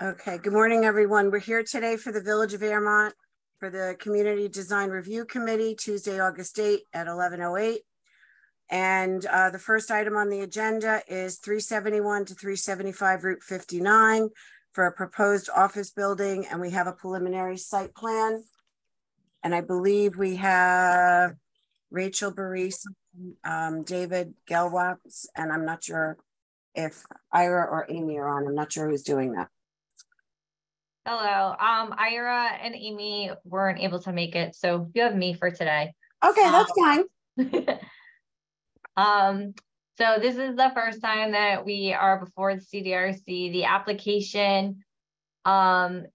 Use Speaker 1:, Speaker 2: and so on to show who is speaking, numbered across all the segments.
Speaker 1: Okay, good morning, everyone. We're here today for the Village of Airmont for the Community Design Review Committee, Tuesday, August 8 at 11:08. And the first item on the agenda is 371 to 375 Route 59 for a proposed office building. And we have a preliminary site plan. And I believe we have Rachel Baris, David Gelwatz, and I'm not sure if Ira or Amy are on. I'm not sure who's doing that.
Speaker 2: Hello. Ira and Amy weren't able to make it, so you have me for today.
Speaker 1: Okay, that's fine.
Speaker 2: So this is the first time that we are before the CDRC. The application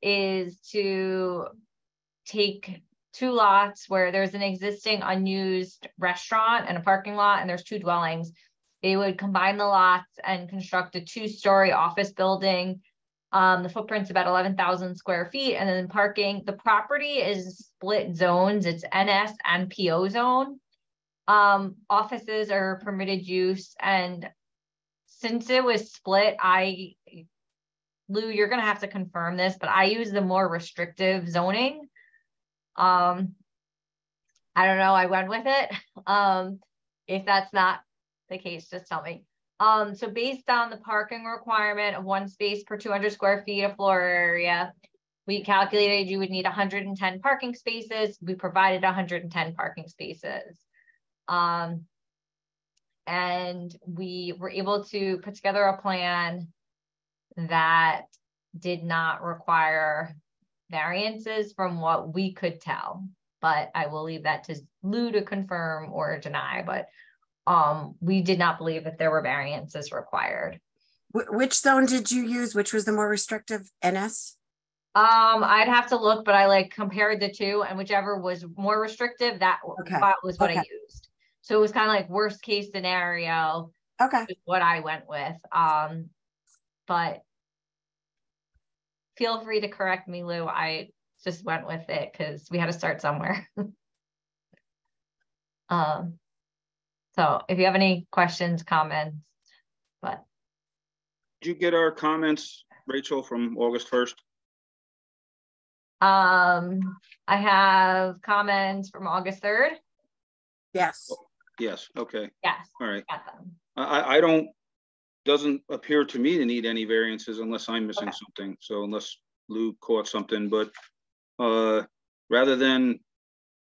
Speaker 2: is to take two lots where there's an existing unused restaurant and a parking lot, and there's two dwellings. They would combine the lots and construct a two-story office building. The footprint's about 11,000 square feet, and then parking. The property is split zones. It's NS and PO zone. Offices are permitted use, and since it was split, Lou, you're gonna have to confirm this, but I use the more restrictive zoning. I don't know, I went with it. If that's not the case, just tell me. So based on the parking requirement of 1 space per 200 square feet of floor area, we calculated you would need 110 parking spaces. We provided 110 parking spaces. And we were able to put together a plan that did not require variances from what we could tell, but I will leave that to Lou to confirm or deny, but we did not believe that there were variances required.
Speaker 1: Which zone did you use? Which was the more restrictive? NS?
Speaker 2: I'd have to look, but I compared the two, and whichever was more restrictive, that was what I used. So it was kind of like worst case scenario.
Speaker 1: Okay.
Speaker 2: Is what I went with. But feel free to correct me, Lou. I just went with it because we had to start somewhere. So if you have any questions, comments, but.
Speaker 3: Did you get our comments, Rachel, from August 1st?
Speaker 2: I have comments from August 3rd.
Speaker 1: Yes.
Speaker 3: Yes. Okay.
Speaker 2: Yes.
Speaker 3: All right.
Speaker 2: Got them.
Speaker 3: I doesn't appear to me to need any variances unless I'm missing something. So unless Lou caught something, but rather than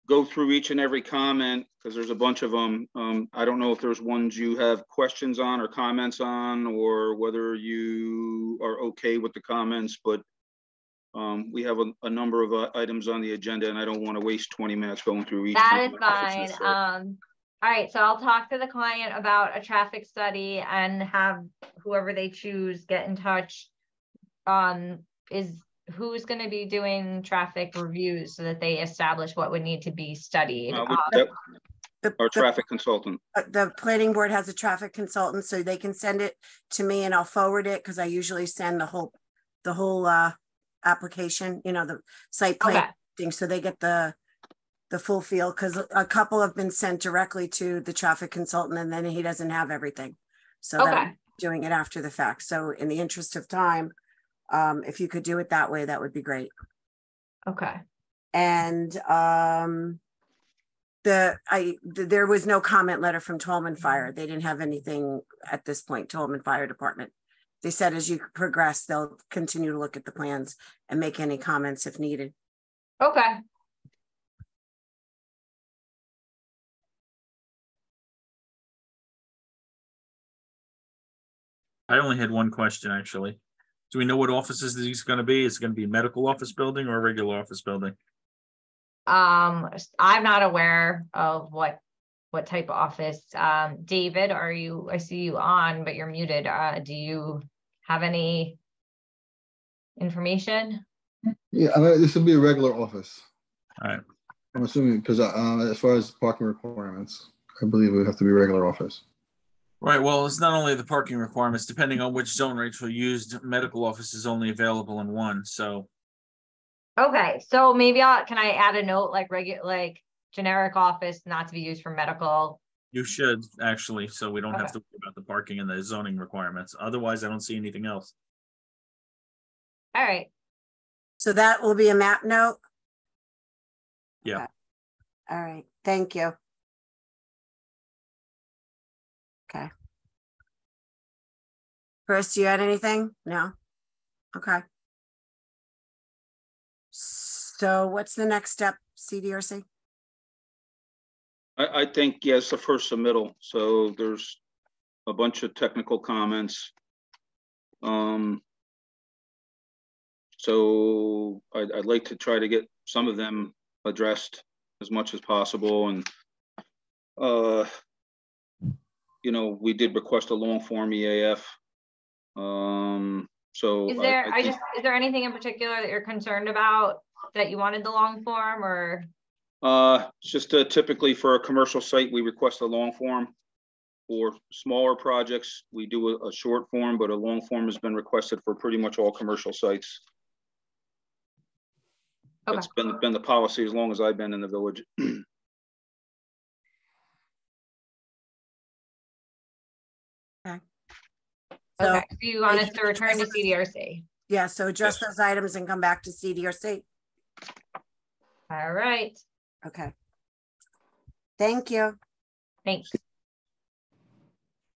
Speaker 3: go through each and every comment, because there's a bunch of them, I don't know if there's ones you have questions on or comments on, or whether you are okay with the comments, but we have a number of items on the agenda, and I don't want to waste 20 minutes going through each.
Speaker 2: That is fine. All right, so I'll talk to the client about a traffic study and have whoever they choose get in touch. Who's going to be doing traffic reviews so that they establish what would need to be studied?
Speaker 3: Our traffic consultant.
Speaker 1: The planning board has a traffic consultant, so they can send it to me and I'll forward it, because I usually send the whole application, the site plan thing, so they get the full feel, because a couple have been sent directly to the traffic consultant and then he doesn't have everything. So I'm doing it after the fact. So in the interest of time, if you could do it that way, that would be great.
Speaker 2: Okay.
Speaker 1: And there was no comment letter from Tolman Fire. They didn't have anything at this point. Tolman Fire Department. They said as you progress, they'll continue to look at the plans and make any comments if needed.
Speaker 2: Okay.
Speaker 4: I only had one question, actually. Do we know what offices these going to be? Is it going to be a medical office building or a regular office building?
Speaker 2: I'm not aware of what type of office. David, I see you on, but you're muted. Do you have any information?
Speaker 5: Yeah, this will be a regular office.
Speaker 4: All right.
Speaker 5: I'm assuming, because as far as parking requirements, I believe it would have to be a regular office.
Speaker 4: Right. Well, it's not only the parking requirements, depending on which zone Rachel used, medical office is only available in one. So.
Speaker 2: Okay. So maybe can I add a note like generic office not to be used for medical?
Speaker 4: You should actually, so we don't have to worry about the parking and the zoning requirements. Otherwise, I don't see anything else.
Speaker 2: All right.
Speaker 1: So that will be a map note.
Speaker 4: Yeah.
Speaker 1: Okay. All right. Thank you. Okay. Chris, you had anything? No? Okay. So what's the next step, CDRC?
Speaker 3: I think, yes, the first submittal. So there's a bunch of technical comments. So I'd like to try to get some of them addressed as much as possible. And, you know, we did request a long form EAF. So
Speaker 2: Is there,
Speaker 3: I think,
Speaker 2: is there anything in particular that you're concerned about that you wanted the long form, or?
Speaker 3: it's just typically for a commercial site, we request a long form. For smaller projects, we do a short form, but a long form has been requested for pretty much all commercial sites.
Speaker 2: Okay.
Speaker 3: That's been the policy as long as I've been in the village.
Speaker 1: Okay.
Speaker 2: Okay, so you want us to return to CDRC?
Speaker 1: Yeah, so address
Speaker 3: Yes.
Speaker 1: those items and come back to CDRC.
Speaker 2: All right,
Speaker 1: Okay. Thank you.
Speaker 2: thanks.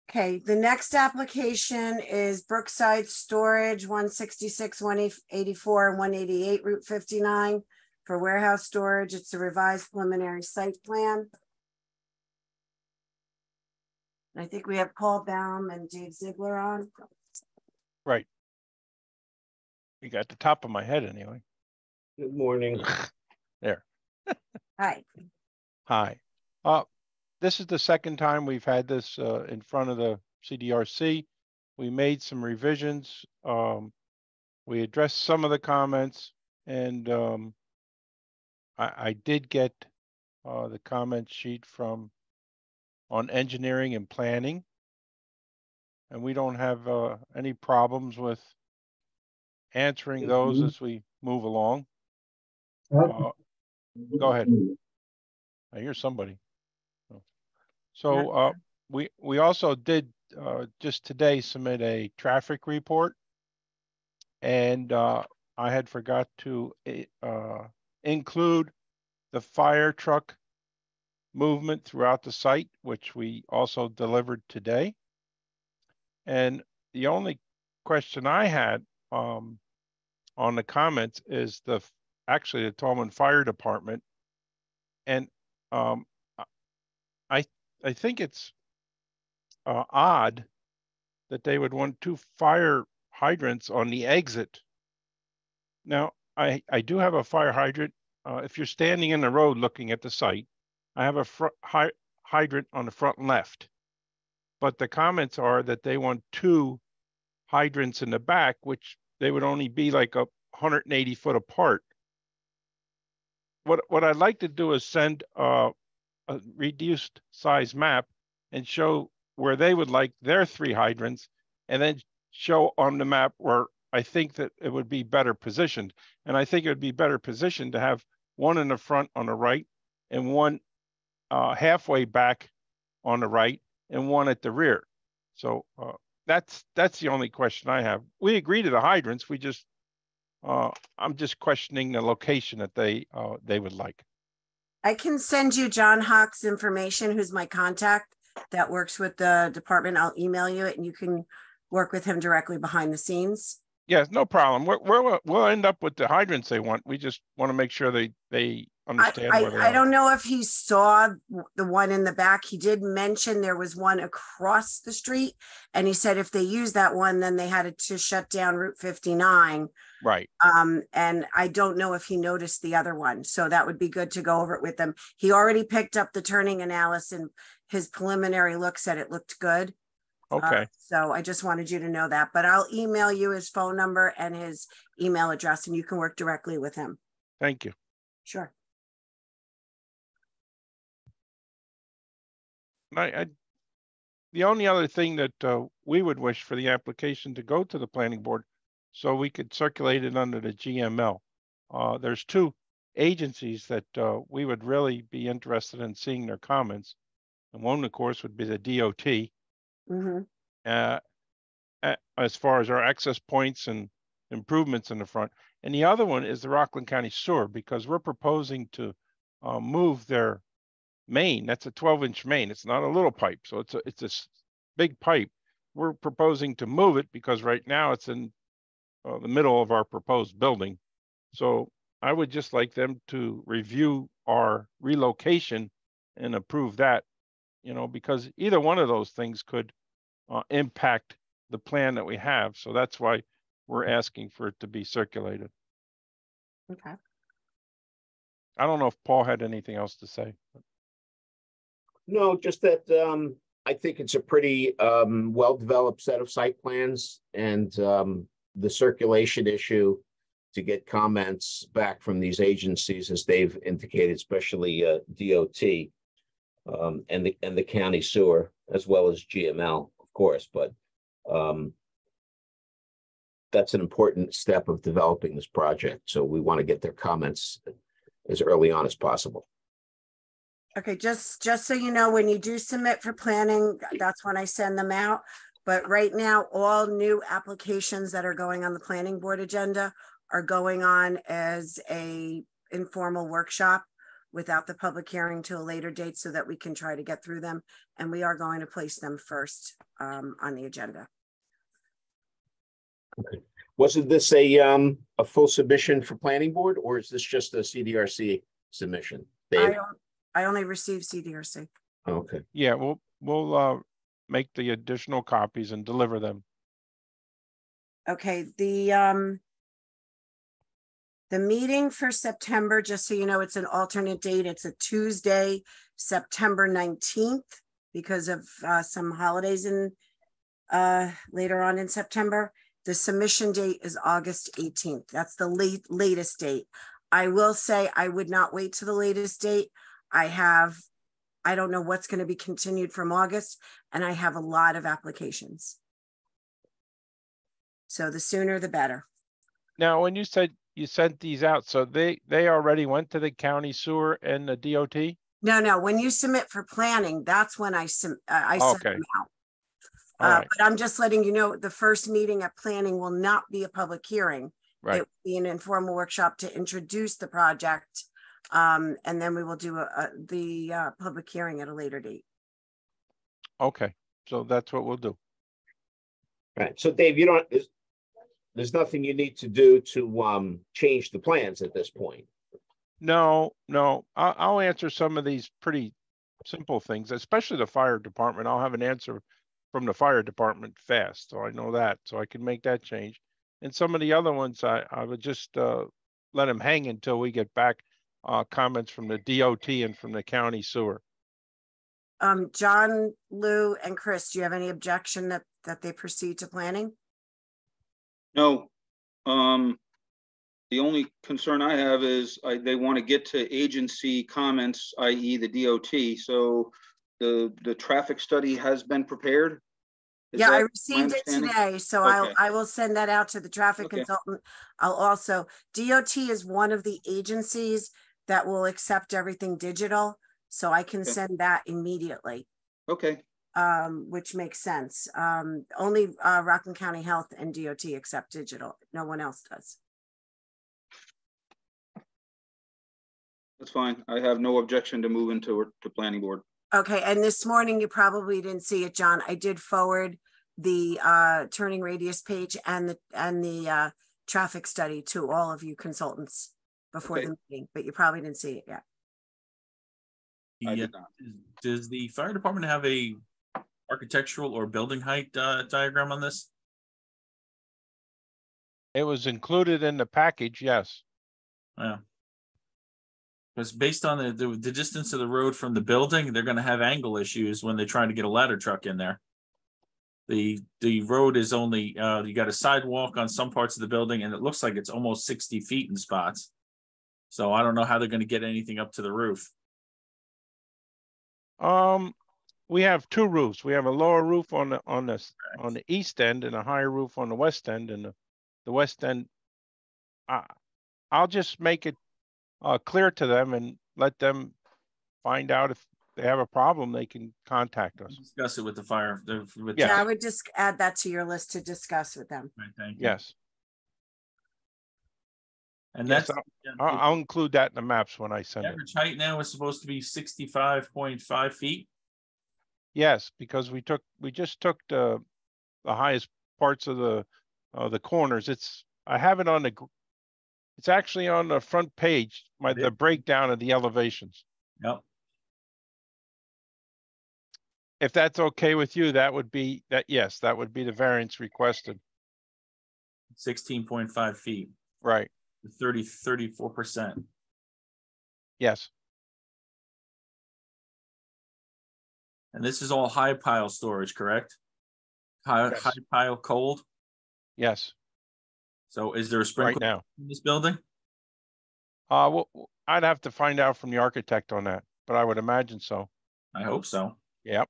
Speaker 1: Okay, the next application is Brookside Storage, 166, 184, and 188 Route 59 for warehouse storage. It's a revised preliminary site plan. I think we have Paul Baum and Dave Ziegler on.
Speaker 6: Right. You got the top of my head anyway.
Speaker 7: Good morning.
Speaker 6: There.
Speaker 1: Hi.
Speaker 6: Hi. This is the second time we've had this in front of the CDRC. We made some revisions. We addressed some of the comments, and I did get the comment sheet from on engineering and planning, and we don't have any problems with answering those as we move along. Go ahead. I hear somebody. So we also did just today submit a traffic report, and I had forgot to include the fire truck movement throughout the site, which we also delivered today. And the only question I had on the comments is actually the Tallman Fire Department, and I think it's odd that they would want 2 fire hydrants on the exit. Now, I do have a fire hydrant. If you're standing in the road looking at the site, I have a hydrant on the front left. But the comments are that they want 2 hydrants in the back, which they would only be like 180 foot apart. What I'd like to do is send a reduced size map and show where they would like their 3 hydrants, and then show on the map where I think that it would be better positioned. And I think it would be better positioned to have 1 in the front on the right, and 1 halfway back on the right, and 1 at the rear. So that's the only question I have. We agree to the hydrants. We just I'm just questioning the location that they would like.
Speaker 1: I can send you John Hawk's information, who's my contact that works with the department. I'll email you it and you can work with him directly behind the scenes.
Speaker 6: Yes, no problem. We'll end up with the hydrants they want. We just want to make sure they understand where they are.
Speaker 1: I don't know if he saw the one in the back. He did mention there was one across the street, and he said if they use that one, then they had to shut down Route 59.
Speaker 6: Right.
Speaker 1: And I don't know if he noticed the other one. So that would be good to go over it with him. He already picked up the turning analysis, and his preliminary look said it looked good.
Speaker 6: Okay.
Speaker 1: So I just wanted you to know that, but I'll email you his phone number and his email address, and you can work directly with him.
Speaker 6: Thank you.
Speaker 1: Sure.
Speaker 6: The only other thing that we would wish for the application to go to the planning board so we could circulate it under the GML. There's 2 agencies that we would really be interested in seeing their comments. And one, of course, would be the DOT.
Speaker 1: Mm-hmm.
Speaker 6: As far as our access points and improvements in the front. And the other one is the Rockland County Sewer, because we're proposing to move their main. That's a 12-inch main. It's not a little pipe. So it's a big pipe. We're proposing to move it because right now it's in the middle of our proposed building. So I would just like them to review our relocation and approve that, you know, because either one of those things could impact the plan that we have. So that's why we're asking for it to be circulated.
Speaker 1: Okay.
Speaker 6: I don't know if Paul had anything else to say.
Speaker 7: No, just that I think it's a pretty well-developed set of site plans, and the circulation issue to get comments back from these agencies, as they've indicated, especially DOT and the county sewer, as well as GML, of course. But that's an important step of developing this project. So we want to get their comments as early on as possible.
Speaker 1: Okay, just so you know, when you do submit for planning, that's when I send them out. But right now, all new applications that are going on the planning board agenda are going on as a informal workshop without the public hearing to a later date, so that we can try to get through them. And we are going to place them first on the agenda.
Speaker 7: Okay. Wasn't this a full submission for planning board, or is this just a CDRC submission?
Speaker 1: I only received CDRC.
Speaker 7: Okay.
Speaker 6: Yeah, we'll make the additional copies and deliver them.
Speaker 1: Okay, the meeting for September, just so you know, it's an alternate date. It's a Tuesday, September 19th, because of some holidays in later on in September. The submission date is August 18th. That's the latest date. I will say I would not wait to the latest date. I don't know what's going to be continued from August, and I have a lot of applications. So the sooner the better.
Speaker 6: Now, when you said you sent these out, so they already went to the county sewer and the DOT?
Speaker 1: No. When you submit for planning, that's when I send them out.
Speaker 6: Right.
Speaker 1: But I'm just letting you know, the first meeting at planning will not be a public hearing.
Speaker 6: Right.
Speaker 1: It will be an informal workshop to introduce the project. And then we will do the public hearing at a later date.
Speaker 6: Okay, so that's what we'll do.
Speaker 7: Right. So Dave, there's nothing you need to do to change the plans at this point.
Speaker 6: No, I'll answer some of these pretty simple things, especially the fire department. I'll have an answer from the fire department fast, so I know that, so I can make that change. And some of the other ones, I would just let them hang until we get back comments from the DOT and from the county sewer.
Speaker 1: John, Lou, and Chris, do you have any objection that they proceed to planning?
Speaker 3: No. The only concern I have is they want to get to agency comments, i.e. the DOT. So the traffic study has been prepared?
Speaker 1: Yeah, I received it today, so
Speaker 3: okay.
Speaker 1: I will send that out to the traffic consultant. I'll also, DOT is one of the agencies that will accept everything digital, so I can send that immediately.
Speaker 3: Okay.
Speaker 1: Which makes sense. Only Rockland County Health and DOT accept digital. No one else does.
Speaker 3: That's fine. I have no objection to moving to planning board.
Speaker 1: Okay, and this morning you probably didn't see it, John. I did forward the turning radius page and the traffic study to all of you consultants before the meeting, but you probably didn't see it yet.
Speaker 3: I did not.
Speaker 4: Does the fire department have a architectural or building height diagram on this?
Speaker 6: It was included in the package, yes.
Speaker 4: Yeah. Because based on the distance of the road from the building, they're going to have angle issues when they're trying to get a ladder truck in there. The road is only, you got a sidewalk on some parts of the building, and it looks like it's almost 60 feet in spots. So I don't know how they're going to get anything up to the roof.
Speaker 6: We have two roofs. We have a lower roof on the east end and a higher roof on the west end. And the west end, I'll just make it clear to them and let them find out if they have a problem. They can contact us.
Speaker 4: Discuss it with the fire.
Speaker 1: Yeah, I would just add that to your list to discuss with them.
Speaker 4: Right, thank you.
Speaker 6: Yes.
Speaker 4: And
Speaker 6: Yes,
Speaker 4: that's
Speaker 6: I'll include that in the maps when I send
Speaker 4: the
Speaker 6: it.
Speaker 4: average height now is supposed to be 65.5 feet.
Speaker 6: Yes, because we just took the highest parts of the corners. I have it on it's actually on the front page, the breakdown of the elevations.
Speaker 4: Yep.
Speaker 6: If that's okay with you, that would be the variance requested.
Speaker 4: 16.5 feet.
Speaker 6: Right.
Speaker 4: 34%.
Speaker 6: Yes.
Speaker 4: And this is all high pile storage, correct? High pile cold.
Speaker 6: Yes.
Speaker 4: So is there a sprinkler
Speaker 6: right now
Speaker 4: in this building?
Speaker 6: Well, I'd have to find out from the architect on that, but I would imagine so.
Speaker 4: I hope so.
Speaker 6: Yep.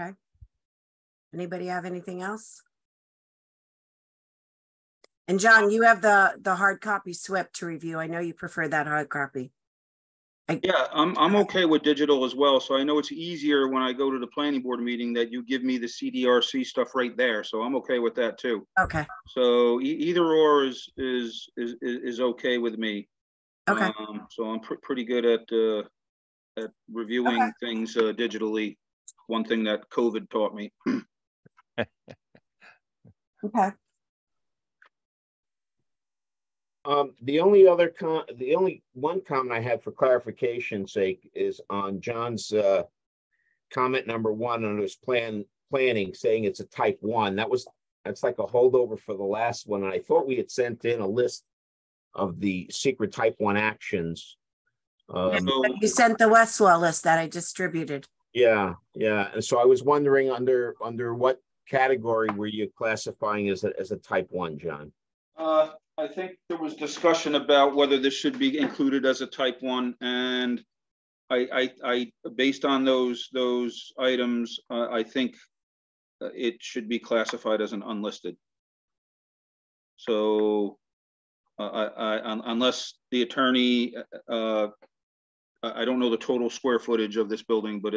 Speaker 1: Okay. Anybody have anything else? And John, you have the hard copy SWIP to review. I know you prefer that hard copy.
Speaker 3: Yeah, I'm okay with digital as well. So I know it's easier when I go to the planning board meeting that you give me the CDRC stuff right there. So I'm okay with that too.
Speaker 1: Okay.
Speaker 3: So either or is okay with me.
Speaker 1: Okay.
Speaker 3: So I'm pretty good at reviewing things digitally. One thing that COVID taught me.
Speaker 1: Okay.
Speaker 7: The only one comment I had for clarification's sake is on John's comment number 1 on his planning, saying it's a type 1. That's like a holdover for the last one. And I thought we had sent in a list of the secret type 1 actions.
Speaker 1: You sent the Westlaw list that I distributed.
Speaker 7: Yeah. And so I was wondering under what category were you classifying as a type 1, John?
Speaker 3: I think there was discussion about whether this should be included as a type 1, and I based on those items, I think it should be classified as an unlisted. So unless the attorney, I don't know the total square footage of this building, but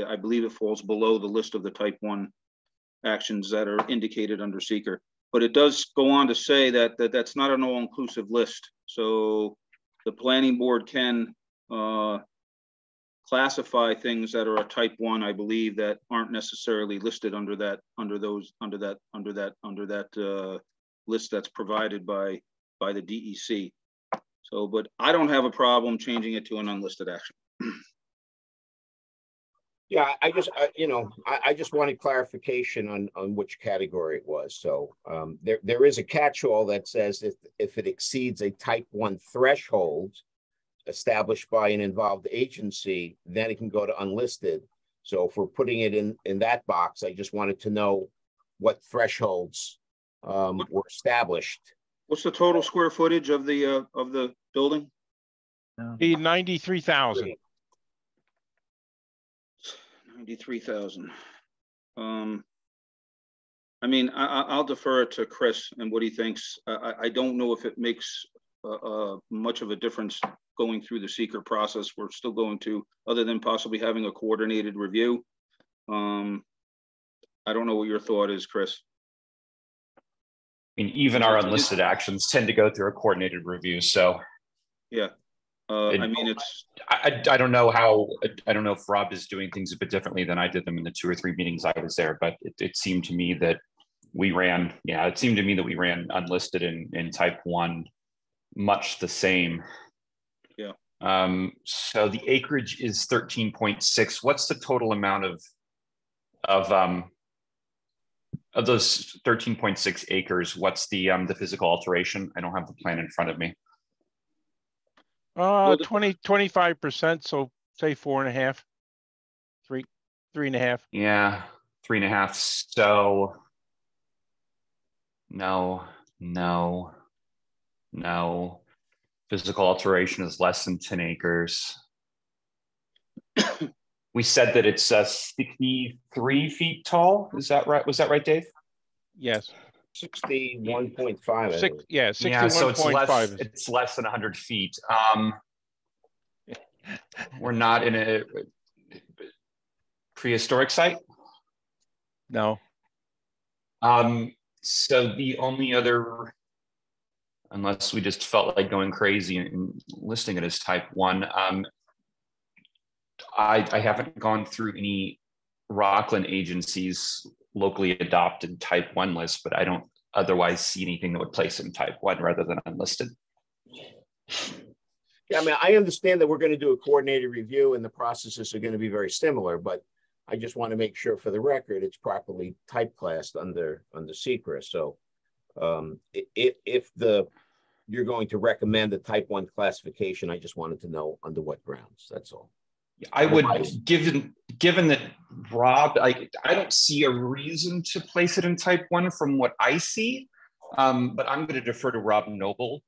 Speaker 3: I believe it falls below the list of the type 1 actions that are indicated under seeker. But it does go on to say that that's not an all-inclusive list. So the planning board can classify things that are a type 1, I believe, that aren't necessarily listed under that list that's provided by the DEC. So, but I don't have a problem changing it to an unlisted action.
Speaker 7: Yeah, I just wanted clarification on which category it was. So there is a catch-all that says if it exceeds a type 1 threshold established by an involved agency, then it can go to unlisted. So if we're putting it in that box, I just wanted to know what thresholds were established.
Speaker 3: What's the total square footage of the building?
Speaker 6: The 93,000.
Speaker 3: 93,000. I mean, I'll defer it to Chris and what he thinks. I don't know if it makes much of a difference going through the seeker process. We're still going to, other than possibly having a coordinated review. I don't know what your thought is, Chris.
Speaker 8: I mean, even our unlisted actions tend to go through a coordinated review. So,
Speaker 3: yeah. I mean, it's.
Speaker 8: I don't know if Rob is doing things a bit differently than I did them in the 2 or 3 meetings I was there, but it seemed to me that we ran unlisted in type 1 much the same.
Speaker 3: Yeah.
Speaker 8: So the acreage is 13.6. What's the total amount of those 13.6 acres? What's the physical alteration? I don't have the plan in front of me.
Speaker 6: 25%. So say 4.5, 3.5.
Speaker 8: Yeah, 3.5. So no. Physical alteration is less than 10 acres. We said that it's 63 feet tall. Is that right? Was that right, Dave?
Speaker 6: Yes.
Speaker 7: 61.5.
Speaker 6: Yeah, 61.5.
Speaker 8: So it's less than 100 feet. We're not in a prehistoric site?
Speaker 6: No.
Speaker 8: So the only other, unless we just felt like going crazy and listing it as type 1, I haven't gone through any Rockland agencies locally adopted type 1 list, but I don't otherwise see anything that would place it in type 1 rather than unlisted.
Speaker 7: Yeah, I mean, I understand that we're going to do a coordinated review and the processes are going to be very similar, but I just want to make sure for the record it's properly type classed under SECRA. So if you're going to recommend a type 1 classification, I just wanted to know under what grounds. That's all.
Speaker 8: I would, given that Rob, I don't see a reason to place it in type 1 from what I see, but I'm going to defer to Rob Noble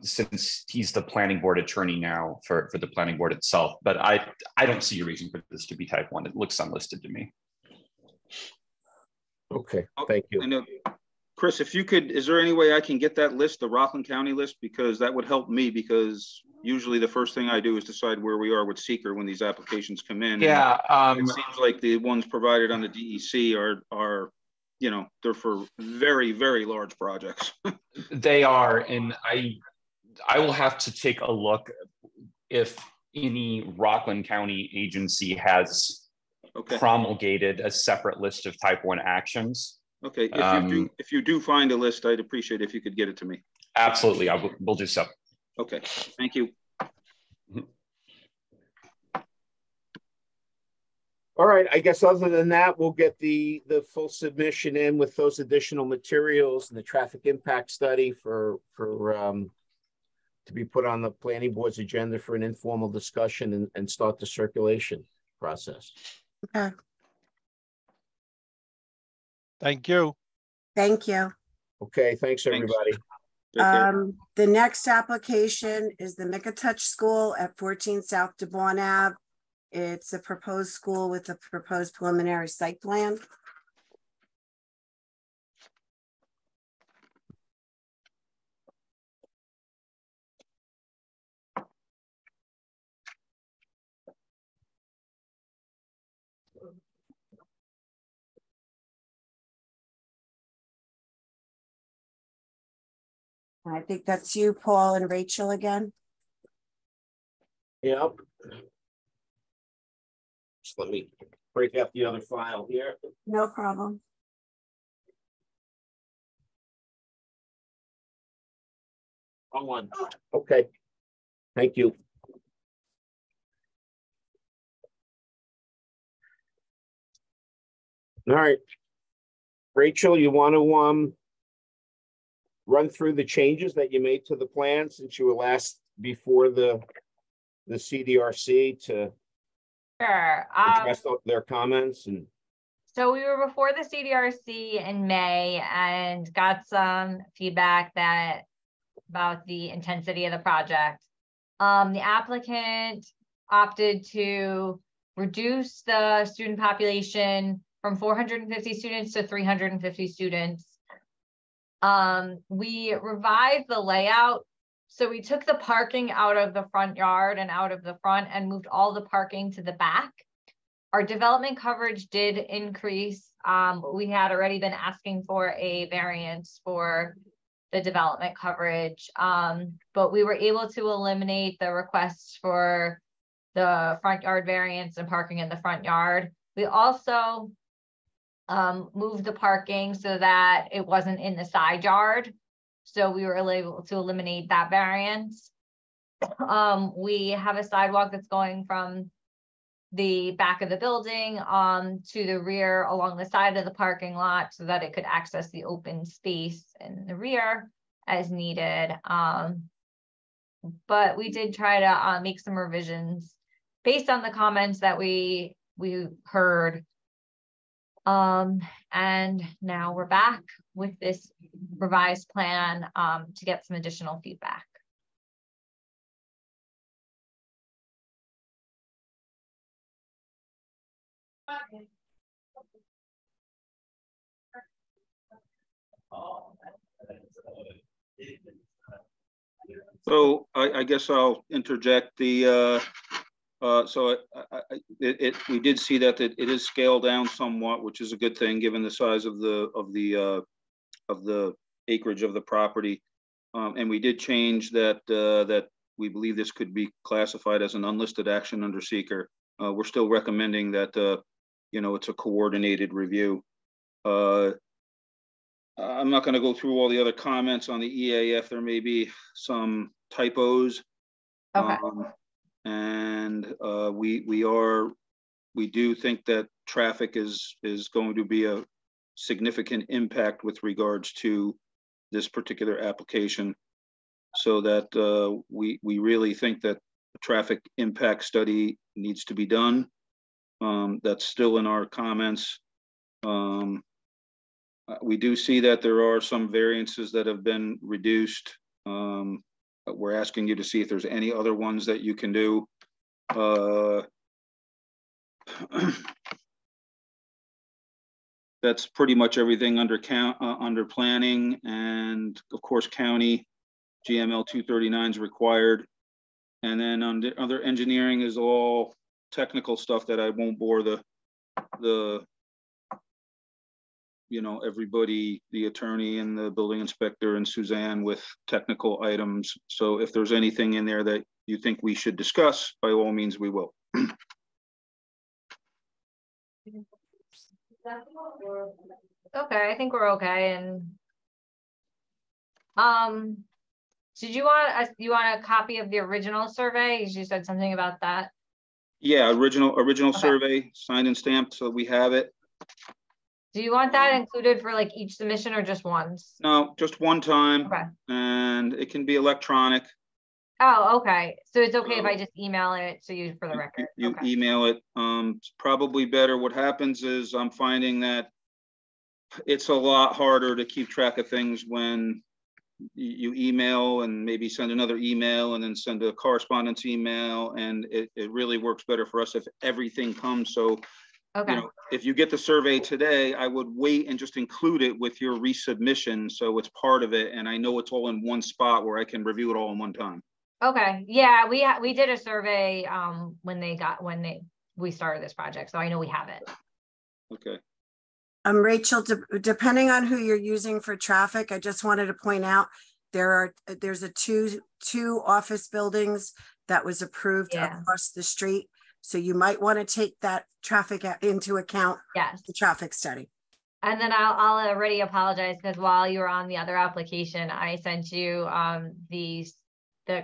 Speaker 8: since he's the planning board attorney now for the planning board itself. But I don't see a reason for this to be type 1. It looks unlisted to me.
Speaker 7: Okay, thank you.
Speaker 3: And Chris, if you could, is there any way I can get that list, the Rockland County list, because that would help me, because usually the first thing I do is decide where we are with seeker when these applications come in.
Speaker 8: Yeah.
Speaker 3: It seems like the ones provided on the DEC are, you know, they're for very, very large projects.
Speaker 8: They are, and I will have to take a look if any Rockland County agency has promulgated a separate list of type 1 actions.
Speaker 3: Okay, if you do find a list, I'd appreciate if you could get it to me.
Speaker 8: Absolutely, we'll do so.
Speaker 3: Okay, thank you.
Speaker 7: All right, I guess other than that, we'll get the full submission in with those additional materials and the traffic impact study for to be put on the planning board's agenda for an informal discussion and start the circulation process.
Speaker 1: Okay.
Speaker 6: Thank you.
Speaker 1: Thank you.
Speaker 7: Okay, thanks everybody.
Speaker 1: The next application is the Mickatouch School at 14 South DeBon Ave. It's a proposed school with a proposed preliminary site plan. I think that's you, Paul and Rachel again.
Speaker 7: Yep. Just let me break out the other file here.
Speaker 1: No problem.
Speaker 7: Wrong one. Okay. Thank you. All right. Rachel, you want to run through the changes that you made to the plan since you were last before the CDRC to address their comments? And
Speaker 2: so we were before the CDRC in May and got some feedback about the intensity of the project. The applicant opted to reduce the student population from 450 students to 350 students. We revised the layout. So we took the parking out of the front yard and out of the front and moved all the parking to the back. Our development coverage did increase. We had already been asking for a variance for the development coverage, but we were able to eliminate the requests for the front yard variance and parking in the front yard. We also moved the parking so that it wasn't in the side yard. So we were able to eliminate that variance. We have a sidewalk that's going from the back of the building to the rear along the side of the parking lot so that it could access the open space in the rear as needed. But we did try to make some revisions based on the comments that we heard. And now we're back with this revised plan to get some additional feedback.
Speaker 3: So I guess I'll interject. The So we did see that it is scaled down somewhat, which is a good thing given the size of the acreage of the property. And we did change that that we believe this could be classified as an unlisted action under seeker. We're still recommending that you know, it's a coordinated review. I'm not going to go through all the other comments on the EAF. There may be some typos.
Speaker 2: Okay.
Speaker 3: And we do think that traffic is going to be a significant impact with regards to this particular application, so that we really think that a traffic impact study needs to be done. That's still in our comments. We do see that there are some variances that have been reduced. We're asking you to see if there's any other ones that you can do. That's pretty much everything under planning, and of course county GML 239 is required. And then under other engineering is all technical stuff that I won't bore the you know, everybody, the attorney and the building inspector and Suzanne with technical items. So if there's anything in there that you think we should discuss, by all means, we will.
Speaker 2: Okay, I think we're okay. And did you want a copy of the original survey? You said something about that.
Speaker 3: Yeah, original
Speaker 2: Okay.
Speaker 3: survey, signed and stamped, so we have it.
Speaker 2: Do you want that included for like each submission or just once?
Speaker 3: No, just one time.
Speaker 2: Okay.
Speaker 3: And it can be electronic.
Speaker 2: Oh, okay. So it's okay if I just email it to you for the record.
Speaker 3: You
Speaker 2: okay.
Speaker 3: email it. It's probably better. What happens is I'm finding that it's a lot harder to keep track of things when you email and maybe send another email and then send a correspondence email. And it really works better for us if everything comes. So,
Speaker 2: Okay.
Speaker 3: you know, if you get the survey today, I would wait and just include it with your resubmission, so it's part of it, and I know it's all in one spot where I can review it all in one time.
Speaker 2: Okay. Yeah, we did a survey when we started this project, so I know we have it.
Speaker 3: Okay.
Speaker 1: Rachel, depending on who you're using for traffic, I just wanted to point out there's a two office buildings that was approved across the street. So you might want to take that traffic into account.
Speaker 2: Yes. The
Speaker 1: traffic study.
Speaker 2: And then I'll already apologize because while you were on the other application, I sent you the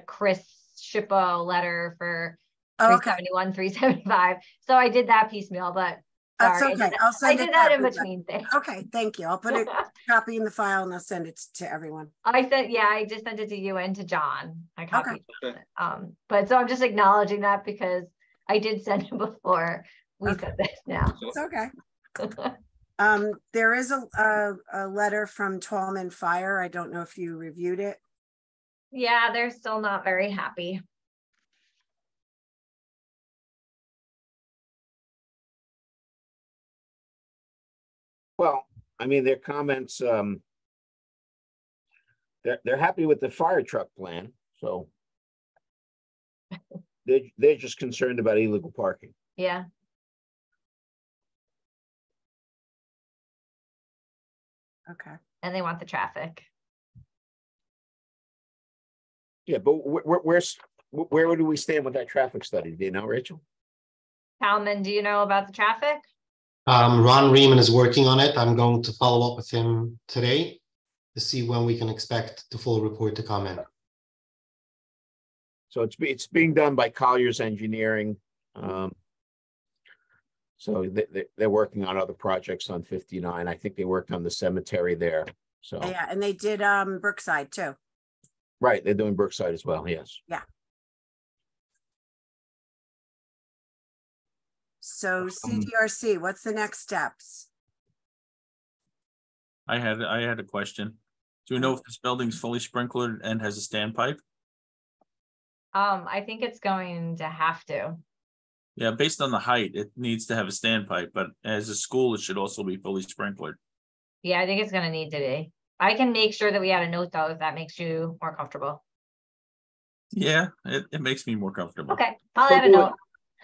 Speaker 2: Chris Shippo letter for 371, 375. So I did that piecemeal, but sorry,
Speaker 1: that's okay.
Speaker 2: I did that in between things.
Speaker 1: Okay, thank you. I'll put a copy in the file and I'll send it to everyone.
Speaker 2: I just sent it to you and to John. I copied
Speaker 3: okay.
Speaker 2: it. But so I'm just acknowledging that because I did send it before we said this now.
Speaker 1: It's okay. There is a letter from Tallman Fire. I don't know if you reviewed it.
Speaker 2: Yeah, they're still not very happy.
Speaker 7: Well, I mean, their comments, they're happy with the fire truck plan, so they're just concerned about illegal parking.
Speaker 2: Yeah.
Speaker 1: Okay.
Speaker 2: And they want the traffic.
Speaker 7: Yeah, but where do we stand with that traffic study? Do you know, Rachel?
Speaker 2: Talman, do you know about the traffic?
Speaker 9: Ron Riemann is working on it. I'm going to follow up with him today to see when we can expect the full report to come in.
Speaker 7: So it's being done by Collier's Engineering. So they're working on other projects on 59. I think they worked on the cemetery there. So
Speaker 1: yeah, and they did Brookside too.
Speaker 7: Right, they're doing Brookside as well. Yes.
Speaker 1: Yeah. So CDRC, what's the next steps?
Speaker 4: I had a question. Do we know if this building's fully sprinklered and has a standpipe?
Speaker 2: I think it's going to have to.
Speaker 4: Yeah, based on the height, it needs to have a standpipe, but as a school, it should also be fully sprinklered.
Speaker 2: Yeah, I think it's going to need to be. I can make sure that we add a note though, if that makes you more comfortable.
Speaker 4: Yeah, it makes me more comfortable.
Speaker 2: Okay, I'll add a note.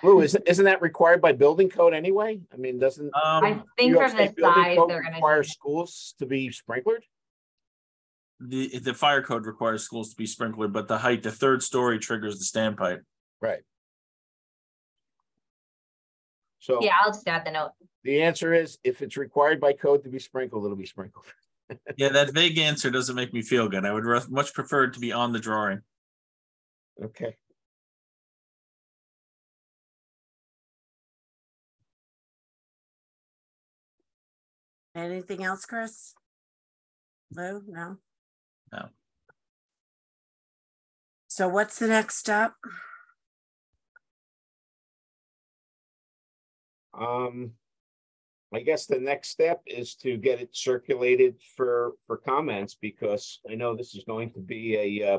Speaker 7: Lou, isn't that required by building code anyway? I mean, doesn't
Speaker 2: I
Speaker 7: New
Speaker 2: think
Speaker 7: York
Speaker 2: from the
Speaker 7: State building
Speaker 2: size
Speaker 7: code
Speaker 2: they're gonna
Speaker 7: require
Speaker 2: need it.
Speaker 7: schools to be sprinklered?
Speaker 4: The fire code requires schools to be sprinklered, but the height, the third story triggers the standpipe.
Speaker 7: Right. So
Speaker 2: Yeah, I'll just add the note.
Speaker 7: the answer is, if it's required by code to be sprinkled, it'll be sprinkled.
Speaker 4: Yeah, that vague answer doesn't make me feel good. I would much prefer it to be on the drawing.
Speaker 7: Okay.
Speaker 1: Anything else, Chris? Lou? No?
Speaker 4: No.
Speaker 1: So what's the next step?
Speaker 7: I guess the next step is to get it circulated for comments, because I know this is going to be a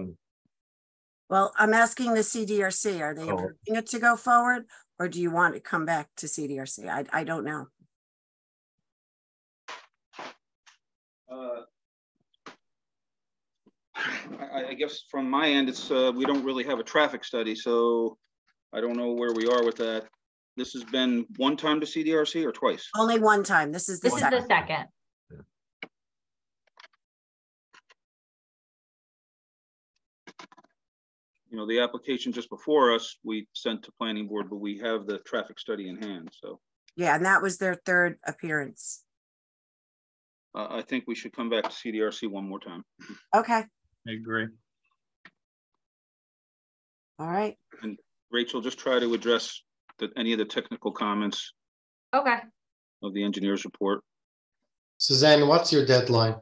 Speaker 1: Well, I'm asking the CDRC, are they
Speaker 7: Oh.
Speaker 1: approving it to go forward? Or do you want to come back to CDRC? I don't know.
Speaker 3: I guess from my end, it's we don't really have a traffic study, so I don't know where we are with that. This has been one time to CDRC or twice?
Speaker 1: Only one time. This is the
Speaker 2: This is
Speaker 1: second.
Speaker 2: the second.
Speaker 3: You know, the application just before us, we sent to planning board, but we have the traffic study in hand, so.
Speaker 1: Yeah, and that was their third appearance.
Speaker 3: I think we should come back to CDRC one more time.
Speaker 1: Okay,
Speaker 4: I agree.
Speaker 1: all right.
Speaker 3: And Rachel, just try to address any of the technical comments
Speaker 2: Okay.
Speaker 3: of the engineer's report.
Speaker 9: Suzanne, what's your deadline?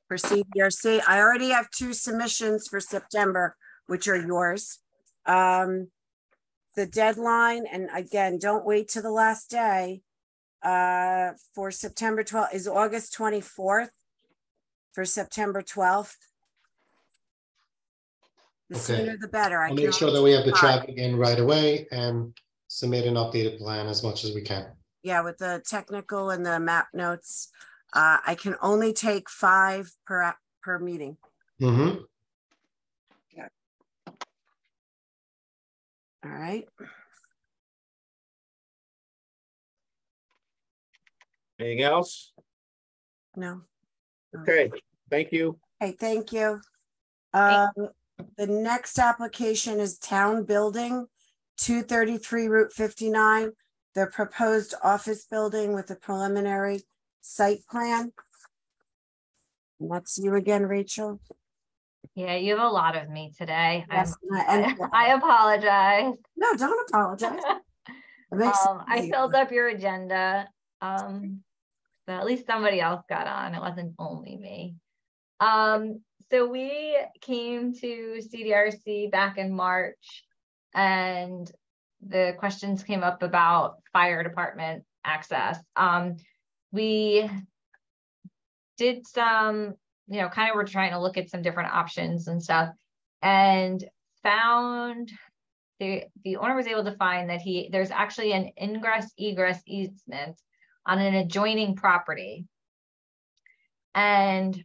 Speaker 1: For CDRC, I already have 2 submissions for September, which are yours. The deadline, and again, don't wait till the last day, for September 12th is August 24th for September 12th. The
Speaker 9: Okay.
Speaker 1: sooner the better.
Speaker 9: I'll make sure that we have the traffic in right away and submit an updated plan as much as we can.
Speaker 1: Yeah, with the technical and the map notes. I can only take 5 per meeting.
Speaker 9: Mm-hmm.
Speaker 1: All right.
Speaker 7: anything else?
Speaker 1: No.
Speaker 7: Okay, thank you.
Speaker 1: Hey, thank you.
Speaker 2: Thank
Speaker 1: The next application is Town Building, 233 Route 59. The proposed office building with a preliminary site plan. And that's you again, Rachel.
Speaker 2: Yeah, you have a lot of me today.
Speaker 1: Yes, and-
Speaker 2: I apologize.
Speaker 1: No, don't apologize. It makes it
Speaker 2: I
Speaker 1: easy.
Speaker 2: filled up your agenda. So at least somebody else got on. It wasn't only me. So we came to CDRC back in March, and the questions came up about fire department access. We did some, kind of we're trying to look at some different options and stuff, and found the owner was able to find that there's actually an ingress egress easement on an adjoining property. And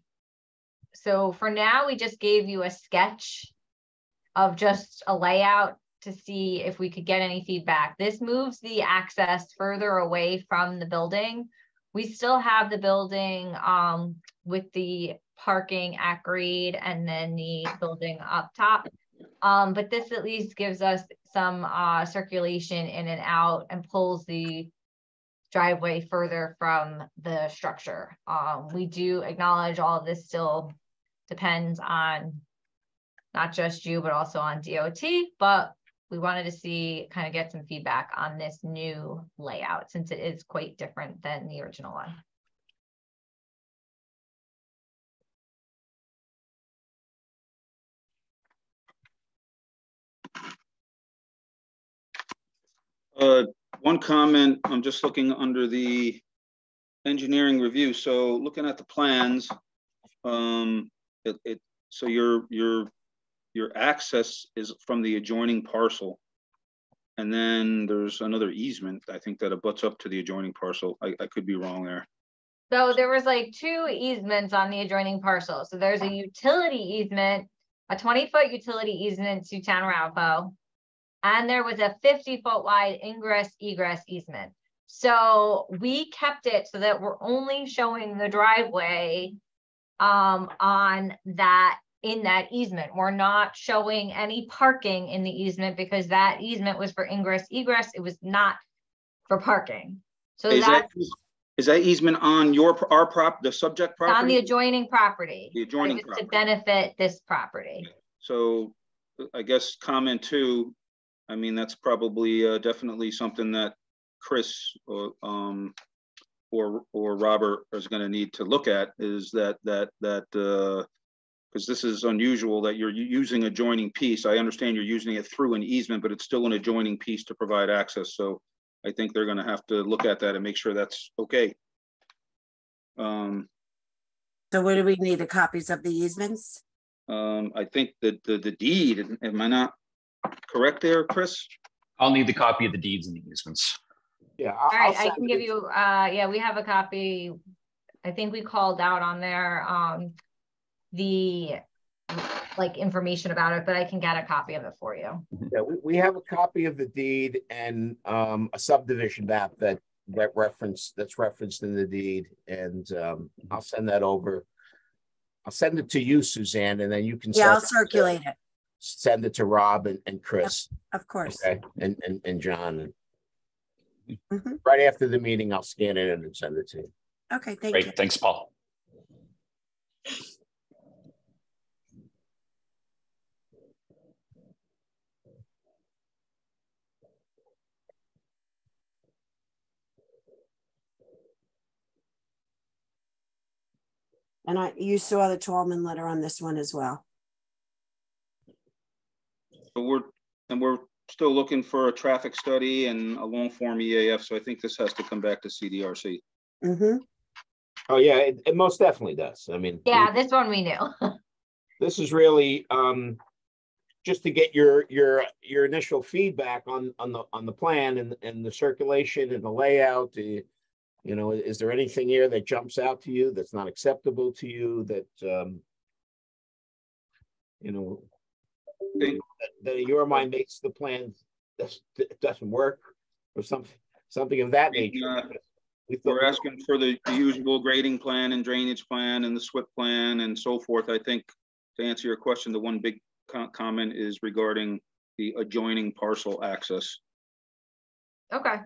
Speaker 2: so for now, we just gave you a sketch of just a layout to see if we could get any feedback. This moves the access further away from the building. We still have the building with the parking at grade and then the building up top. But this at least gives us some circulation in and out and pulls the driveway further from the structure. We do acknowledge all of this still depends on not just you, but also on DOT, but we wanted to kind of get some feedback on this new layout since it is quite different than the original one.
Speaker 3: One comment, I'm just looking under the engineering review. So looking at the plans, so your access is from the adjoining parcel. And then there's another easement, I think, that abuts up to the adjoining parcel. I could be wrong there.
Speaker 2: So there was like 2 easements on the adjoining parcel. So there's a utility easement, a 20-foot utility easement to Town Arapahoe. and there was a 50-foot wide ingress egress easement. So we kept it so that we're only showing the driveway on that, in that easement. We're not showing any parking in the easement because that easement was for ingress egress. It was not for parking. So
Speaker 3: Is that easement on the subject property?
Speaker 2: On the adjoining property.
Speaker 3: The adjoining property.
Speaker 2: To benefit this property.
Speaker 3: So I guess comment 2, I mean, that's probably definitely something that Chris or Robert is going to need to look at, is that because this is unusual that you're using adjoining piece. I understand you're using it through an easement, but it's still an adjoining piece to provide access. So I think they're going to have to look at that and make sure that's okay.
Speaker 1: So what do we need? The copies of the easements?
Speaker 3: I think that the deed, am I not correct there, Chris?
Speaker 8: I'll need the copy of the deeds and the easements.
Speaker 7: Yeah.
Speaker 2: All right, I can give you, yeah, we have a copy. I think we called out on there the like information about it, but I can get a copy of it for you.
Speaker 7: Yeah, we have a copy of the deed and a subdivision map that's referenced in the deed, and I'll send that over. I'll send it to you, Suzanne, and then you can
Speaker 1: I'll circulate it.
Speaker 7: Send it to Rob and Chris.
Speaker 1: Of course.
Speaker 7: Okay, and John. Right after the meeting, I'll scan it in and send it to you.
Speaker 1: Okay, thank
Speaker 8: Great.
Speaker 1: you.
Speaker 8: Thanks, Paul.
Speaker 1: And you saw the Tallman letter on this one as well.
Speaker 3: So we're still looking for a traffic study and a long form EAF. So I think this has to come back to CDRC.
Speaker 7: Oh yeah, it most definitely does. I mean,
Speaker 2: yeah, this one we knew.
Speaker 7: This is really just to get your initial feedback on the plan and the circulation and the layout. You know, is there anything here that jumps out to you that's not acceptable to you, that you know, that in your mind makes the plan doesn't work, or something of that nature?
Speaker 3: We're asking for the usual grading plan and drainage plan and the SWIP plan and so forth. I think to answer your question, the one big comment is regarding the adjoining parcel access.
Speaker 2: Okay.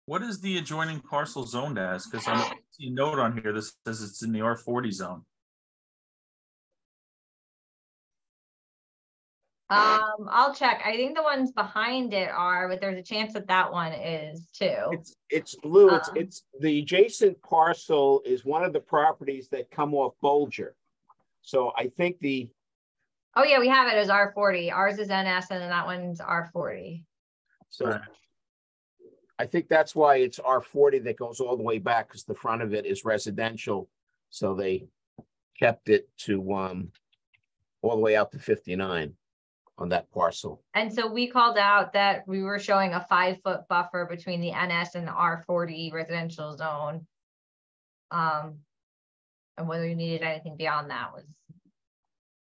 Speaker 4: What is the adjoining parcel zoned as? Because I'm seeing a note on here that says it's in the R40 zone.
Speaker 2: I'll check. I think the ones behind it are, but there's a chance that that one is too.
Speaker 7: It's Lou. It's the adjacent parcel is one of the properties that come off Bolger. So I think the.
Speaker 2: Oh yeah, we have it as R40. Ours is NS, and then that one's R40.
Speaker 7: So. Right. I think that's why it's R40 that goes all the way back, because the front of it is residential. So they kept it to all the way out to 59 on that parcel.
Speaker 2: And so we called out that we were showing a 5-foot buffer between the NS and the R40 residential zone. And whether you needed anything beyond that was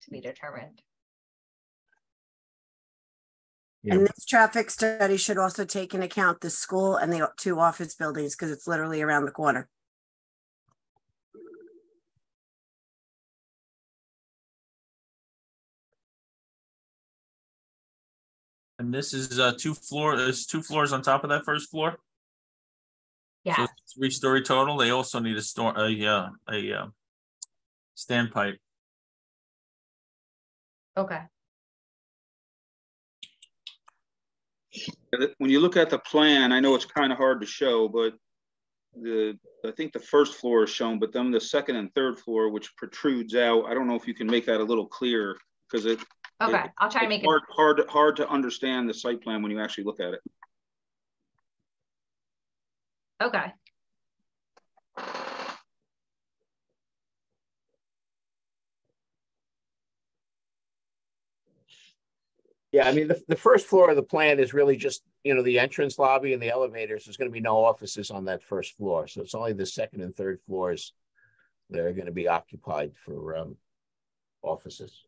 Speaker 2: to be determined.
Speaker 7: Yeah.
Speaker 1: And this traffic study should also take into account the school and the 2 office buildings, because it's literally around the corner.
Speaker 4: And this is 2 floors on top of that first floor.
Speaker 2: Yeah.
Speaker 4: So 3-story total. They also need a standpipe.
Speaker 2: Okay.
Speaker 3: When you look at the plan, I know it's kind of hard to show, but I think the first floor is shown, but then the second and third floor, which protrudes out, I don't know if you can make that a little clearer, because
Speaker 2: I'll try to make
Speaker 3: it hard to understand the site plan when you actually look at it.
Speaker 2: Okay.
Speaker 7: Yeah, I mean, the first floor of the plan is really just, you know, the entrance lobby and the elevators. There's going to be no offices on that first floor. So it's only the second and third floors that are going to be occupied for offices.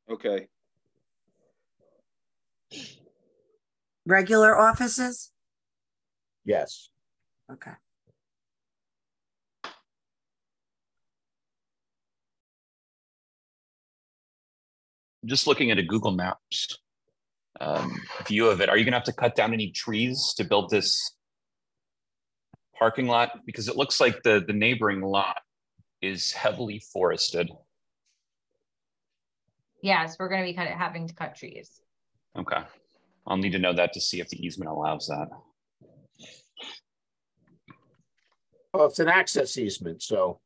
Speaker 3: Okay.
Speaker 1: Regular offices?
Speaker 7: Yes.
Speaker 1: Okay.
Speaker 8: Just looking at a Google Maps view of it, are you gonna have to cut down any trees to build this parking lot? Because it looks like the neighboring lot is heavily forested.
Speaker 2: Yes, we're going to be having to cut trees.
Speaker 8: Okay. I'll need to know that to see if the easement allows that.
Speaker 7: Well, it's an access easement, so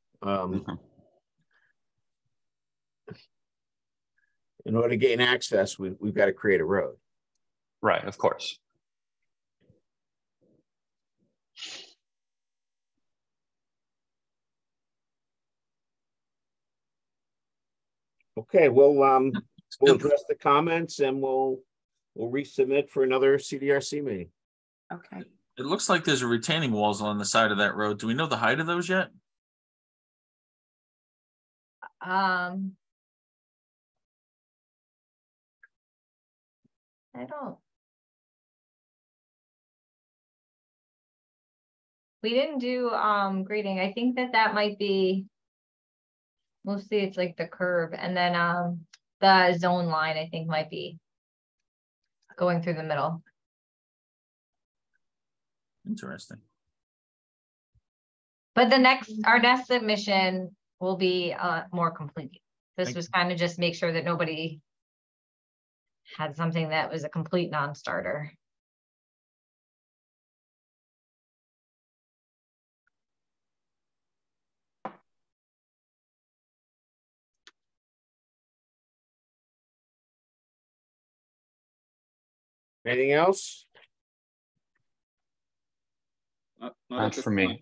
Speaker 7: in order to gain access, we've got to create a road.
Speaker 8: Right, of course.
Speaker 7: Okay, we'll address the comments and we'll resubmit for another CDRC meeting.
Speaker 1: Okay.
Speaker 4: It looks like there's a retaining walls on the side of that road. Do we know the height of those yet?
Speaker 2: I don't. We didn't do grading. I think that might be mostly it's like the curb, and then the zone line I think might be going through the middle.
Speaker 4: Interesting.
Speaker 2: But our next submission will be more complete. This was kind of just make sure that nobody had something that was a complete non-starter.
Speaker 7: Anything else?
Speaker 8: Not for me.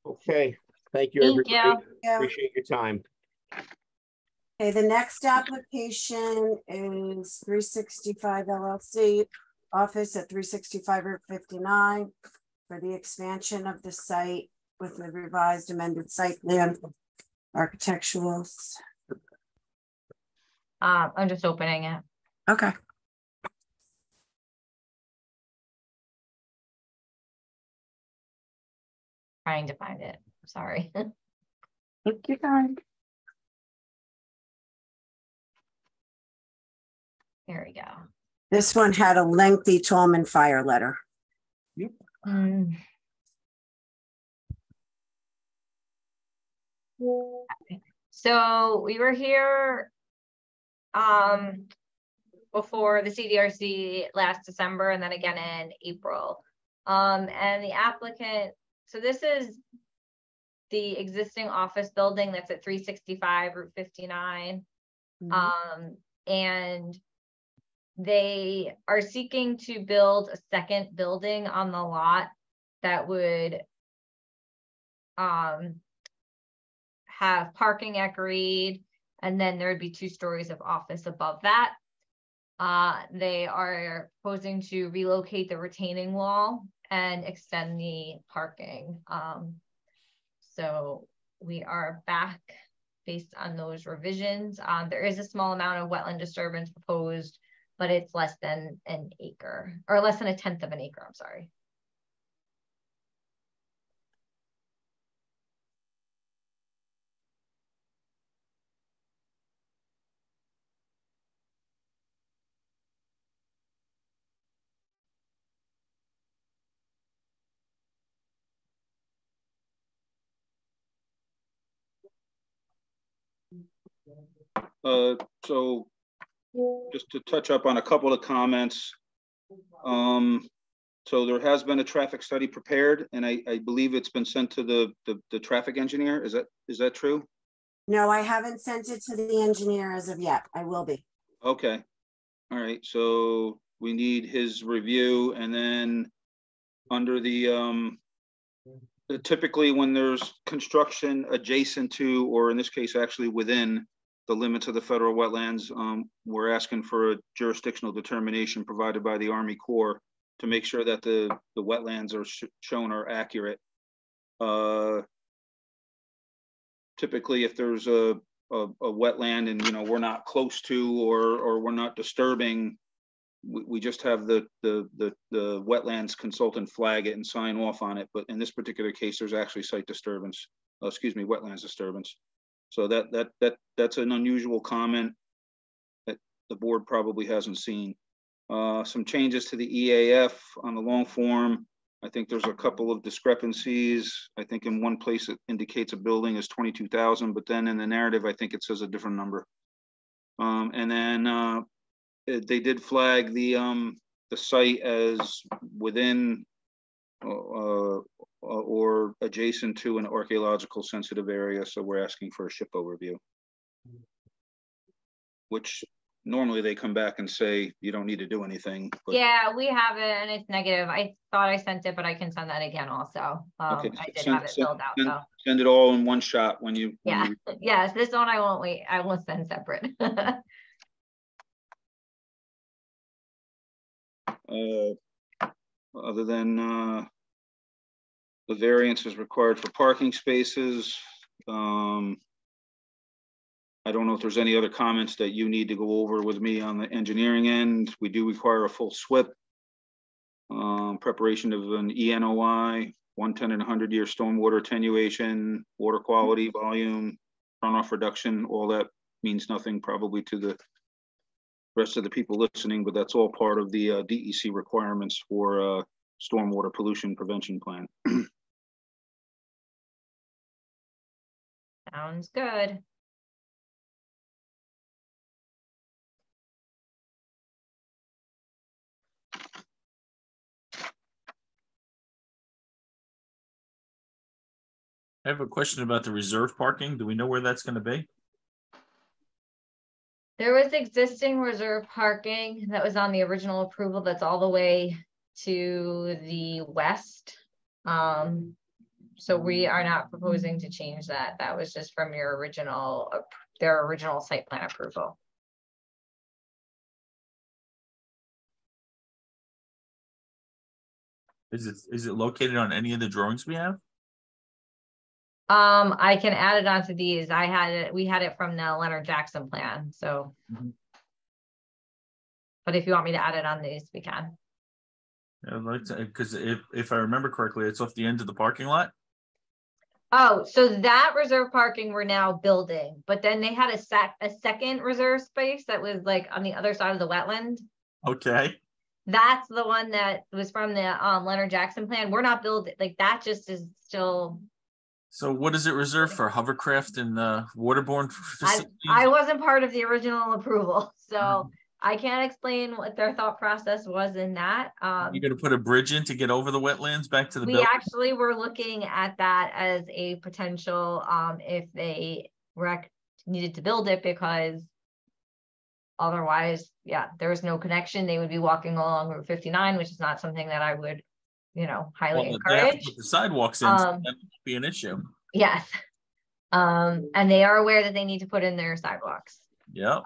Speaker 7: Okay, thank you,
Speaker 2: Thank
Speaker 7: everybody.
Speaker 2: you.
Speaker 7: Appreciate your time.
Speaker 1: Okay, the next application is 365 LLC, office at 365 Route 59 for the expansion of the site with the revised amended site plan architecturals.
Speaker 2: I'm just opening it.
Speaker 1: Okay.
Speaker 2: Trying to find it. Sorry.
Speaker 1: Take your time.
Speaker 2: Here we go.
Speaker 1: This one had a lengthy Tallman fire letter.
Speaker 4: Yep.
Speaker 2: So we were here before the CDRC last December and then again in April. And the applicant, so this is the existing office building that's at 365 Route 59. And they are seeking to build a second building on the lot that would have parking at grade, and then there'd be 2 stories of office above that. They are proposing to relocate the retaining wall and extend the parking. So we are back based on those revisions. There is a small amount of wetland disturbance proposed, but it's less than an acre, or less than 1/10 of an acre, I'm sorry.
Speaker 3: So just to touch up on a couple of comments. So there has been a traffic study prepared, and I believe it's been sent to the traffic engineer. Is that true?
Speaker 1: No, I haven't sent it to the engineer as of yet. I will be.
Speaker 3: Okay. All right. So we need his review, and then under the typically when there's construction adjacent to, or in this case, actually within the limits of the federal wetlands, we're asking for a jurisdictional determination provided by the Army Corps to make sure that the wetlands are shown are accurate. Typically, if there's a wetland and, you know, we're not close to, or we're not disturbing, we just have the wetlands consultant flag it and sign off on it. But in this particular case, there's actually site disturbance, wetlands disturbance. So that's an unusual comment that the board probably hasn't seen. Some changes to the EAF on the long form. I think there's a couple of discrepancies. I think in one place it indicates a building is 22,000, but then in the narrative, I think it says a different number. And then they did flag the site as within or adjacent to an archaeological sensitive area. So we're asking for a SHPO overview, which normally they come back and say, you don't need to do anything. But
Speaker 2: yeah, we have it and it's negative. I thought I sent it, but I can send that again also.
Speaker 3: Okay,
Speaker 2: I did have it filled out. So
Speaker 3: send it all in one shot when you.
Speaker 2: Yeah, yes, this one I won't wait. I will send separate.
Speaker 3: Other than the variance is required for parking spaces. I don't know if there's any other comments that you need to go over with me on the engineering end. We do require a full SWIP, preparation of an ENOI, 110 and 100-year stormwater attenuation, water quality, volume, runoff reduction. All that means nothing probably to the rest of the people listening, but that's all part of the DEC requirements for stormwater pollution prevention plan.
Speaker 2: Sounds good.
Speaker 4: I have a question about the reserve parking. Do we know where that's going to be?
Speaker 2: There was existing reserve parking that was on the original approval that's all the way to the west. So we are not proposing to change that. That was just from your original, their original site plan approval.
Speaker 4: Is it located on any of the drawings we have?
Speaker 2: I can add it onto these. We had it from the Leonard Jackson plan. So, but if you want me to add it on these, we can.
Speaker 4: I'd like to, because if I remember correctly, it's off the end of the parking lot.
Speaker 2: Oh, so that reserve parking we're now building, but then they had a second reserve space that was like on the other side of the wetland.
Speaker 4: Okay.
Speaker 2: That's the one that was from the Leonard Jackson plan. We're not building, like that just is still.
Speaker 4: So what is it reserved for? Hovercraft and waterborne facilities?
Speaker 2: I wasn't part of the original approval, so I can't explain what their thought process was in that.
Speaker 4: You're going to put a bridge in to get over the wetlands back to the building?
Speaker 2: We actually were looking at that as a potential if they needed to build it, because otherwise, yeah, there was no connection. They would be walking along Route 59, which is not something that I would, highly encourage.
Speaker 4: They have to put the sidewalks in, so that won't be an issue.
Speaker 2: Yes. And they are aware that they need to put in their sidewalks.
Speaker 4: Yep.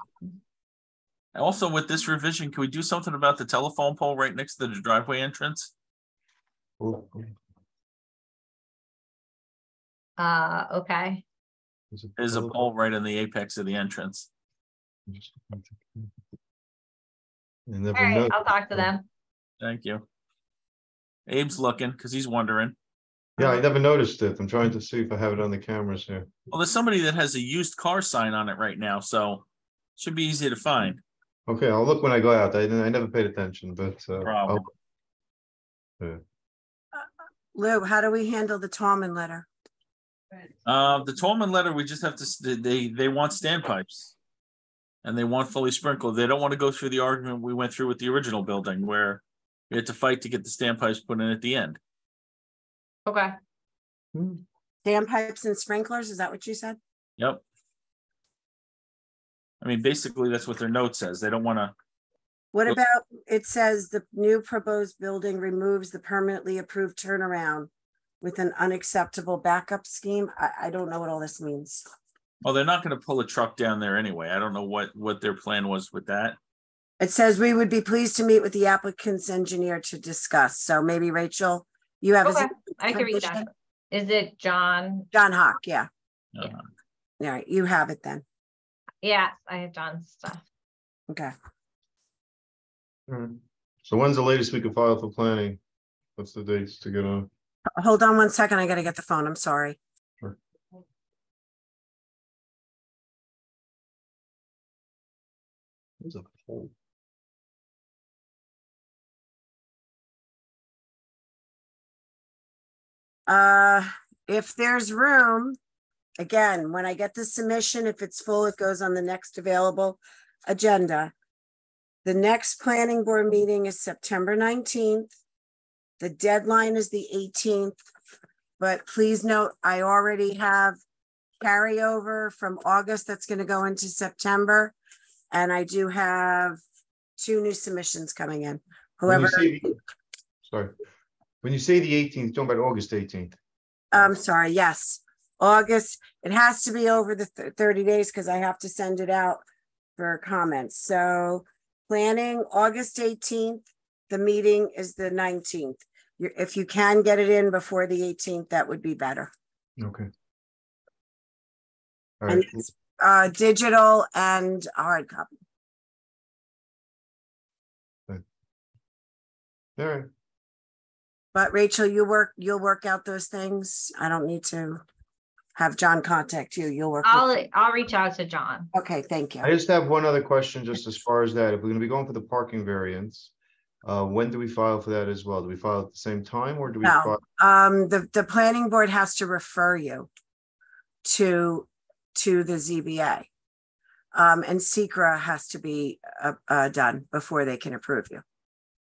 Speaker 4: Also, with this revision, can we do something about the telephone pole right next to the driveway entrance?
Speaker 2: Okay.
Speaker 4: There's a pole right in the apex of the entrance.
Speaker 2: All right, I'll talk to them.
Speaker 4: Thank you. Abe's looking because he's wondering.
Speaker 10: Yeah, I never noticed it. I'm trying to see if I have it on the cameras here.
Speaker 4: Well, there's somebody that has a used car sign on it right now, so it should be easy to find.
Speaker 10: Okay, I'll look when I go out. I never paid attention, but
Speaker 1: Lou, how do we handle the Tallman letter?
Speaker 4: The Tallman letter, we just have to, they want standpipes and they want fully sprinkled. They don't want to go through the argument we went through with the original building where we had to fight to get the standpipes put in at the end.
Speaker 2: Okay.
Speaker 1: Standpipes and sprinklers, is that what you said?
Speaker 4: Yep. I mean, basically that's what their note says. They don't want to.
Speaker 1: What about, it says the new proposed building removes the permanently approved turnaround with an unacceptable backup scheme. I don't know what all this means.
Speaker 4: Well, they're not going to pull a truck down there anyway. I don't know what their plan was with that.
Speaker 1: It says we would be pleased to meet with the applicant's engineer to discuss. So maybe Rachel, you have.
Speaker 2: Okay, I can read that. Is it John?
Speaker 1: John Hawk, yeah.
Speaker 4: Yeah.
Speaker 1: All right, you have it then.
Speaker 2: Yes, I have John's stuff.
Speaker 1: Okay.
Speaker 10: All right. So when's the latest we can file for planning? What's the dates to get on?
Speaker 1: Hold on one second. I got to get the phone. I'm sorry.
Speaker 10: Sure. There's a hole.
Speaker 1: If there's room, again, when I get the submission, if it's full, it goes on the next available agenda. The next planning board meeting is September 19th. The deadline is the 18th, but please note, I already have carryover from August that's going to go into September. And I do have 2 new submissions coming in. Whoever,
Speaker 10: Sorry. When you say the 18th, you're talking about August 18th.
Speaker 1: I'm sorry, yes. August, it has to be over the 30 days because I have to send it out for comments. So planning August 18th, the meeting is the 19th. If you can get it in before the 18th, that would be better.
Speaker 10: Okay. All
Speaker 1: And
Speaker 10: right.
Speaker 1: it's digital and hard copy.
Speaker 10: All right.
Speaker 1: But Rachel, you'll work out those things. I don't need to have John contact you. You'll work.
Speaker 2: I'll reach out to John.
Speaker 1: Okay, thank you.
Speaker 10: I just have one other question, just as far as that. If we're going to be going for the parking variance, when do we file for that as well? Do we file at the same time, or do we?
Speaker 1: No, the planning board has to refer you to the ZBA, and SECRA has to be done before they can approve you.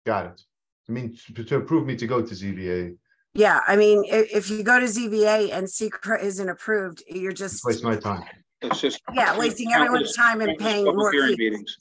Speaker 10: Got it. I mean, to approve me to go to ZBA.
Speaker 1: Yeah, I mean, if you go to ZBA and SECRA isn't approved, you're just
Speaker 10: Waste my time.
Speaker 3: It's just
Speaker 1: wasting everyone's time and paying more
Speaker 3: hearing
Speaker 1: fees.
Speaker 3: meetings.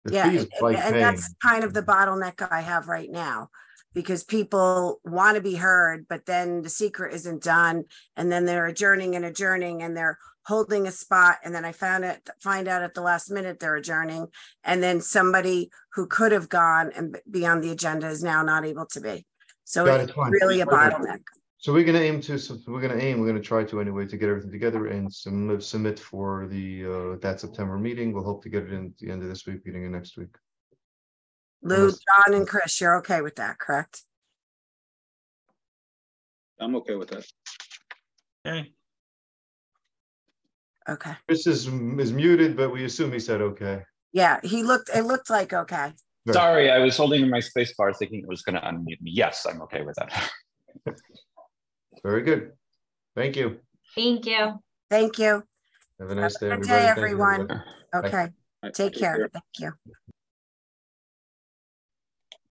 Speaker 10: The
Speaker 1: Yeah,
Speaker 10: fees like
Speaker 1: and
Speaker 10: paying.
Speaker 1: that's kind of the bottleneck I have right now, because people want to be heard, but then the secret isn't done, and then they're adjourning and they're holding a spot, and then I find out at the last minute they're adjourning, and then somebody who could have gone and be on the agenda is now not able to be. So it's really a bottleneck.
Speaker 10: So we're going to aim to. We're going to try to anyway to get everything together and submit for the that September meeting. We'll hope to get it in at the end of this week, beginning of next week.
Speaker 1: Lou, John, and Chris, you're okay with that, correct?
Speaker 3: I'm okay with that.
Speaker 4: Okay.
Speaker 1: Okay.
Speaker 10: Chris is muted, but we assume he said okay.
Speaker 1: Yeah, it looked like okay.
Speaker 10: Right.
Speaker 8: Sorry, I was holding in my space bar thinking it was going to unmute me. Yes, I'm okay with that.
Speaker 10: Very good. Thank you.
Speaker 2: Thank you.
Speaker 1: Thank you.
Speaker 10: Have a nice day,
Speaker 1: Good
Speaker 10: everybody.
Speaker 1: day,
Speaker 10: Thank you,
Speaker 1: everyone.
Speaker 10: everybody.
Speaker 1: Okay.
Speaker 3: Right,
Speaker 1: Take care. Thank you.